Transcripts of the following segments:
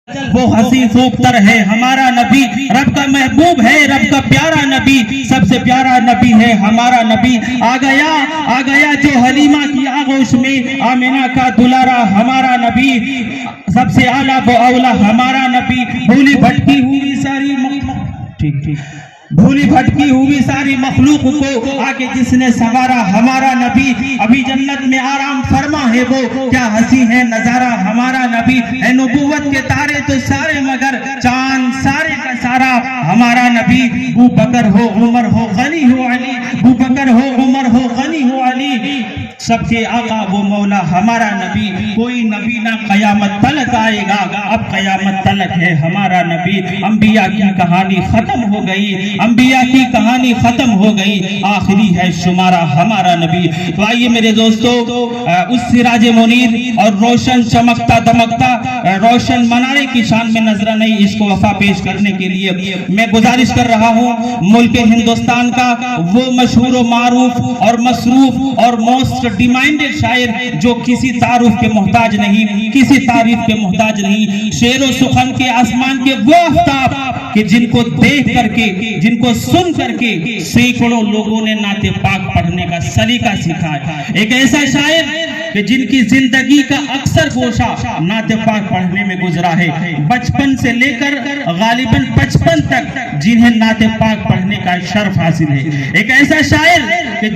वो हसी खूबतर है हमारा नबी, रब का महबूब है, रब का प्यारा नबी, सबसे प्यारा नबी है हमारा नबी। आ गया जो हलीमा की आगोश में, आमिना का दुलारा हमारा नबी, सबसे आला वो औला हमारा नबी। भूली भटकी हुई सारी ठीक भूली भटकी हुई सारी मखलूक को आगे जिसने सवारा हमारा नबी। अभी जन्नत में आराम फरमा है वो, क्या हंसी है नजारा हमारा नबी। है नबूवत के तारे तो सारे मगर चांद सारे का सारा हमारा नबी। बू बकर हो उमर हो गनी हो अली, बू बकर हो उमर हो गनी हो अली, सबके आका वो मौला हमारा नबी। कोई नबी ना कयामत तलक आएगा, अब कयामत तलक है हमारा नबी। अंबिया की कहानी खत्म हो गई, अंबिया की कहानी खत्म हो गई, आखिरी है शुमारा हमारा नबी। तो आइए मेरे दोस्तों, उस सिराज मुनीर और रोशन चमकता दमकता रोशन मनारे की शान में नजराने इसको वफा पेश करने के लिए मैं गुजारिश कर रहा हूँ मुल्क हिंदुस्तान का वो मशहूर मारूफ और मसरूफ और मोस्ट डिमांडेड शायर जो किसी तारुफ के मोहताज नहीं, किसी तारीफ के मोहताज नहीं, शेर सुखन के आसमान के वो आफ्ताब कि जिनको देख करके, जिनको सुन करके सैकड़ों लोगों ने नाते पाक पढ़ने का सलीका सीखा है। एक ऐसा शायर कि जिनकी जिंदगी का अक्सर गोशा नाते पाक पढ़ने में गुजरा है, बचपन से लेकर गालिबन 55 तक जिन्हें नाते पाक पढ़ने का शर्फ हासिल है। एक ऐसा शायर कि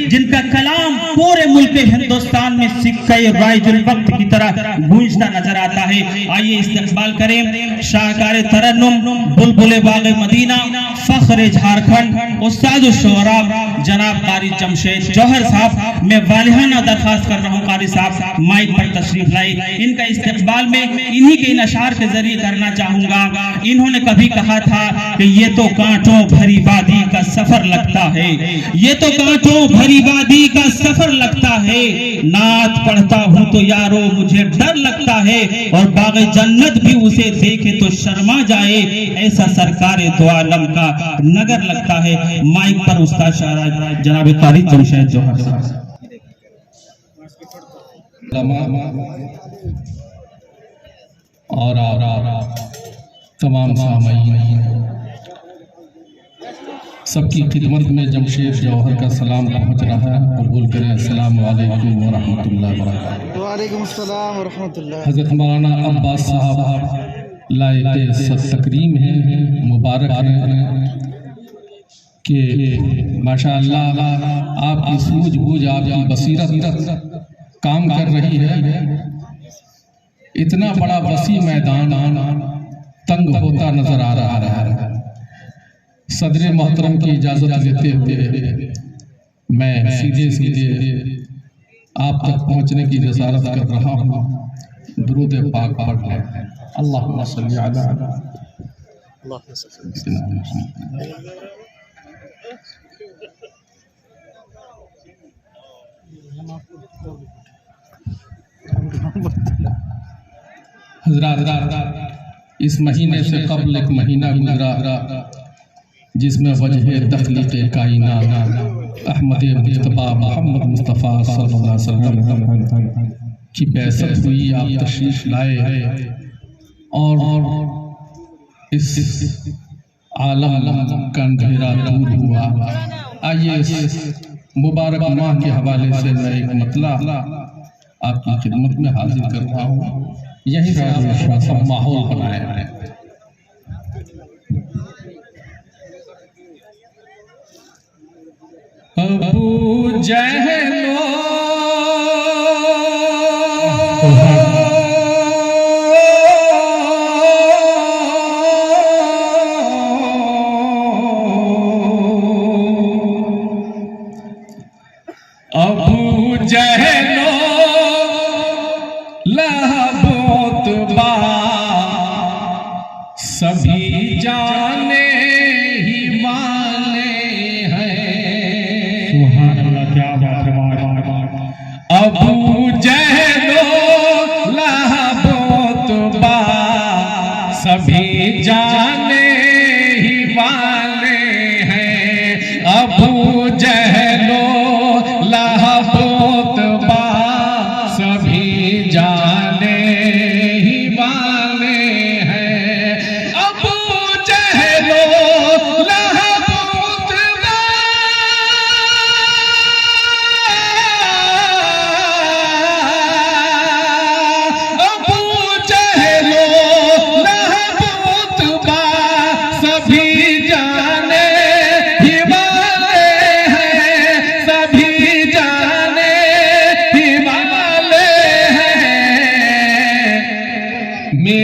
जिनका कलाम पूरे मुल्क हिंदुस्तान में सिक्के राइजुल वक्त की तरह गूंजता नजर आता है। आइए इस्तकबाल करें शाहकार तरन्नुम बुलबुल बाग मदीना, फख्र झारखंड, उस्ताद शुरा जनाब कारी जमशेद जौहर साहब। मैं वालिहाना दरखास्त कर रहा हूँ कारी साहब माइक पर तशरीफ लाए। इनका इस्तकबाल में इन्हीं के इन अशार के जरिए करना चाहूंगा। इन्होंने कभी कहा था कि ये तो कांटों भरी वादी का सफर लगता है, ये तो कांटों भरी वादी का सफर लगता है, नात पढ़ता हूँ तो यारो मुझे डर लगता है, और बाग जन्नत भी उसे देखे तो शर्मा जाए, ऐसा सरकार दो आलम का नगर लगता है। माइक पर उस्ताद शारा जनाब कारी जमशेद जौहर साहब। और तमाम सामाईन सबकी खिदमत में जमशेद जौहर का सलाम पहुंच रहा है। कबूल करें। अस्सलाम वालेकुम व रहमतुल्लाहि व बरकातहू। वालेकुम अस्सलाम व रहमतुल्लाह। हज़रत मौलाना अब्बास साहब लायक तकरीम हैं, मुबारक हैं कि माशाअल्लाह आपकी सूझबूझ, आपकी बसीरत काम कर रही है। इतना बड़ा वसी मैदान तंग होता नजर आ रहा है। सदर मोहतरम की इजाज़त लेते हुए मैं सीधे आप तक पहुंचने की जसारत कर रहा हूँ। दुरूद पाक पढ़ लें। अल्लाहुम्मा सल्ली अला हज़रात, इस महीने से कबल एक महीना गुजरा जिसमें वजह तख्लीक़ कायनात अहमद मुस्तफ़ा मोहम्मद मुस्तफ़ा सल्लल्लाहु अलैहि वसल्लम की बैसत हुई। आप तशरीफ लाए और इस आलम का अंधेरा दूर हुआ। आइए इस मुबारक माह के हवाले से मैं एक मतला आपकी खिदमत में हाजिर कर रहा हूँ। यही सब माहौल बनाया है। अबू जहलो अबू जहलो लहबोतबा सभी जाने ही माने हैं। सुभान अल्लाह, क्या बात है। अबू जहलो लहबोतबा सभी जाने ही वाले हैं। अबू जहलो लहबोतबा सभी जाने ही वाले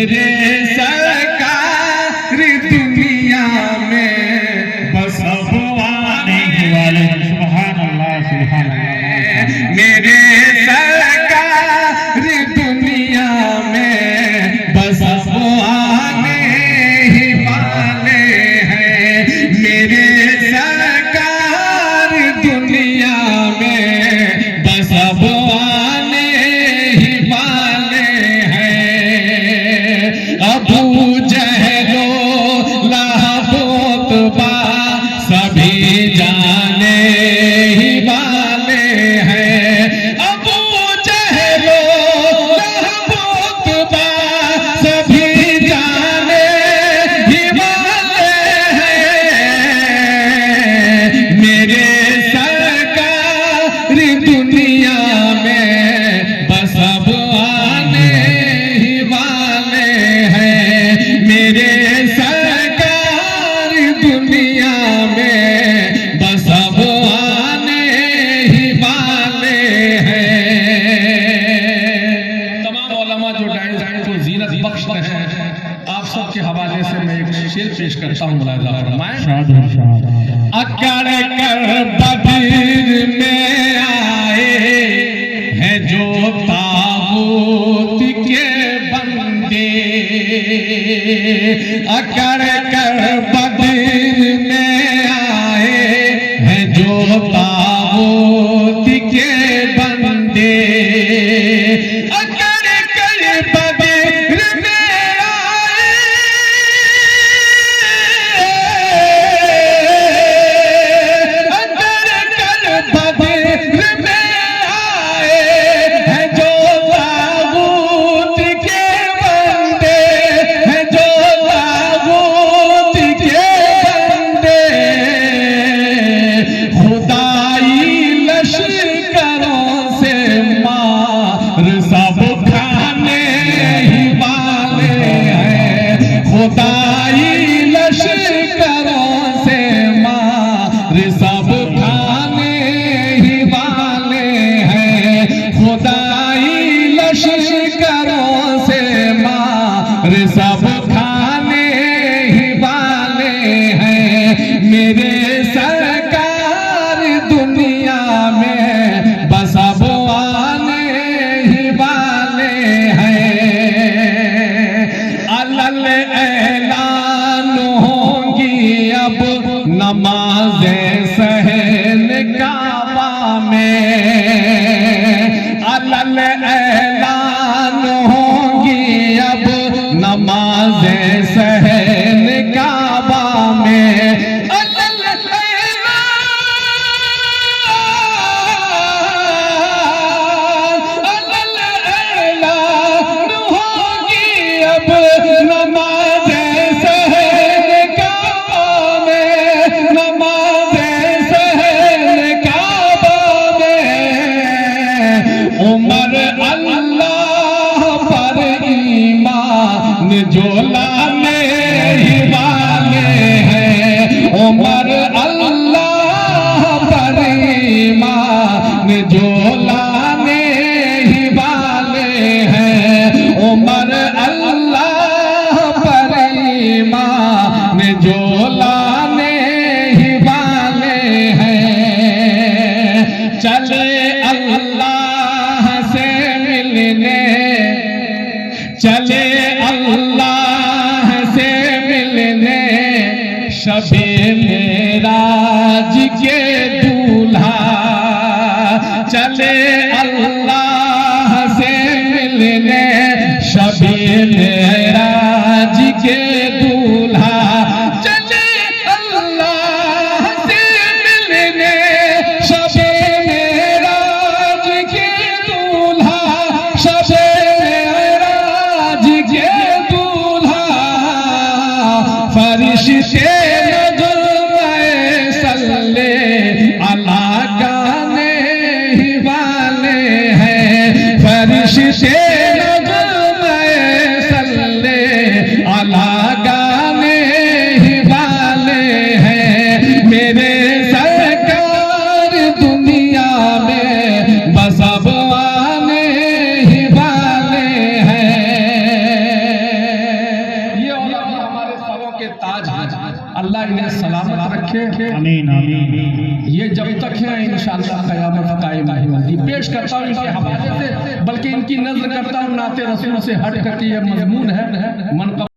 मेरे सरकार दुनिया में बस अब आने वाले। सुभान अल्लाह, सुभान अल्लाह। मेरे सरकार दुनिया में बस अब आने ही वाले हैं। मेरे सरकार दुनिया में बस अब आने ही वाले हैं। अबू जहलो लाबोतबा सभी जाने ही वाले हैं। अबू जहलो लाबोतबा सभी जाने ही वाले हैं। मेरे सरकार दुनिया में बस अब आने ही वाले हैं। मेरे सरकार दुनिया में बस अब आने ही वाले हैं। तमाम उलमा जो डाइज को जीनत बख्श रहे हैं, आप सबके हवाले से मैं एक शेर पेश करता हूँ। मुलाहिजा फरमाएं। अकड़ कर बदर में आए हैं जो ताबूत के बंदे। अकड़ कर बदर में आए हैं जो ताबूत के बंदे। अकड़ कर बदर में आए, अकड़ कर बदर में आए हैं जो ताबूत के बंदे, हैं जो ताबूत के बंदे। खुदाई लश्करों से मार सब खाने ही वाले हैं। खुदाई लश्करों से मार सब खाने ही वाले हैं। खुदाई लश्करों से मार सब खाने ही वाले हैं। मेरे सरकार दुनिया में बस अब आने ही वाले हैं। अलल ऐलान होंगी अब नमाज़ें सहन काबा में। अलल ऐलान होंगी अब नमाज़ें सहन काबा में। अलल ऐलान होंगी अब नमाज़ें सहन काबा में। नमाज़ें सहन काबा में। उमर अल्लाह पर ईमान जो लाने ही वाले हैं। उमर अल्लाह पर ईमान जो लाने ही वाले हैं। उमर अल्लाह पर ईमान जो लाने ही वाले हैं। चले अल्लाह से मिलने, चले अल्लाह से मिलने शबे मेराज के दूल्हा। चले अल्लाह से मिलने शबे मेराज के दूल्हा। चले अल्लाह से मिलने शबे मेराज के दूल्हा। शबे मेराज के दूल्हा। फरिश्ते नज़्म-ए सल्ले अला गाने ही वाले हैं। फरिश्ते नज़्म-ए सल्ले अला गाने ही वाले हैं। मेरे सरकार दुनिया में बस अब आने ही वाले हैं। सलामत रखे। आमीन आमीन। ये जब तक है इंशाअल्लाह क़यामत कायम नहीं होगी। पेश करता हूँ इनके हवाले से, बल्कि इनकी नज़र करता हूँ नाते रसूल से हट करके ये मजमून है मन